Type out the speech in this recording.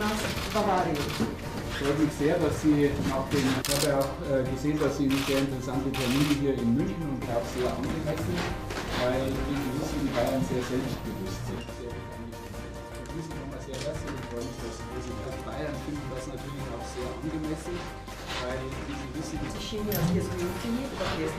aus Bavaria. Freut mich sehr, dass Sie nach dem, ich habe ja auch gesehen, dass Sie sehr interessante Termine hier in München und auch sehr angemessen, weil wie Sie wissen, die Bayern sehr selbstbewusst sind. Sehr gut eingestellt. Ich begrüße nochmal sehr herzlich und freue mich, dass Sie die Bayern finden das natürlich auch sehr angemessen, weil wie Sie wissen, В течение нескольких дней, как я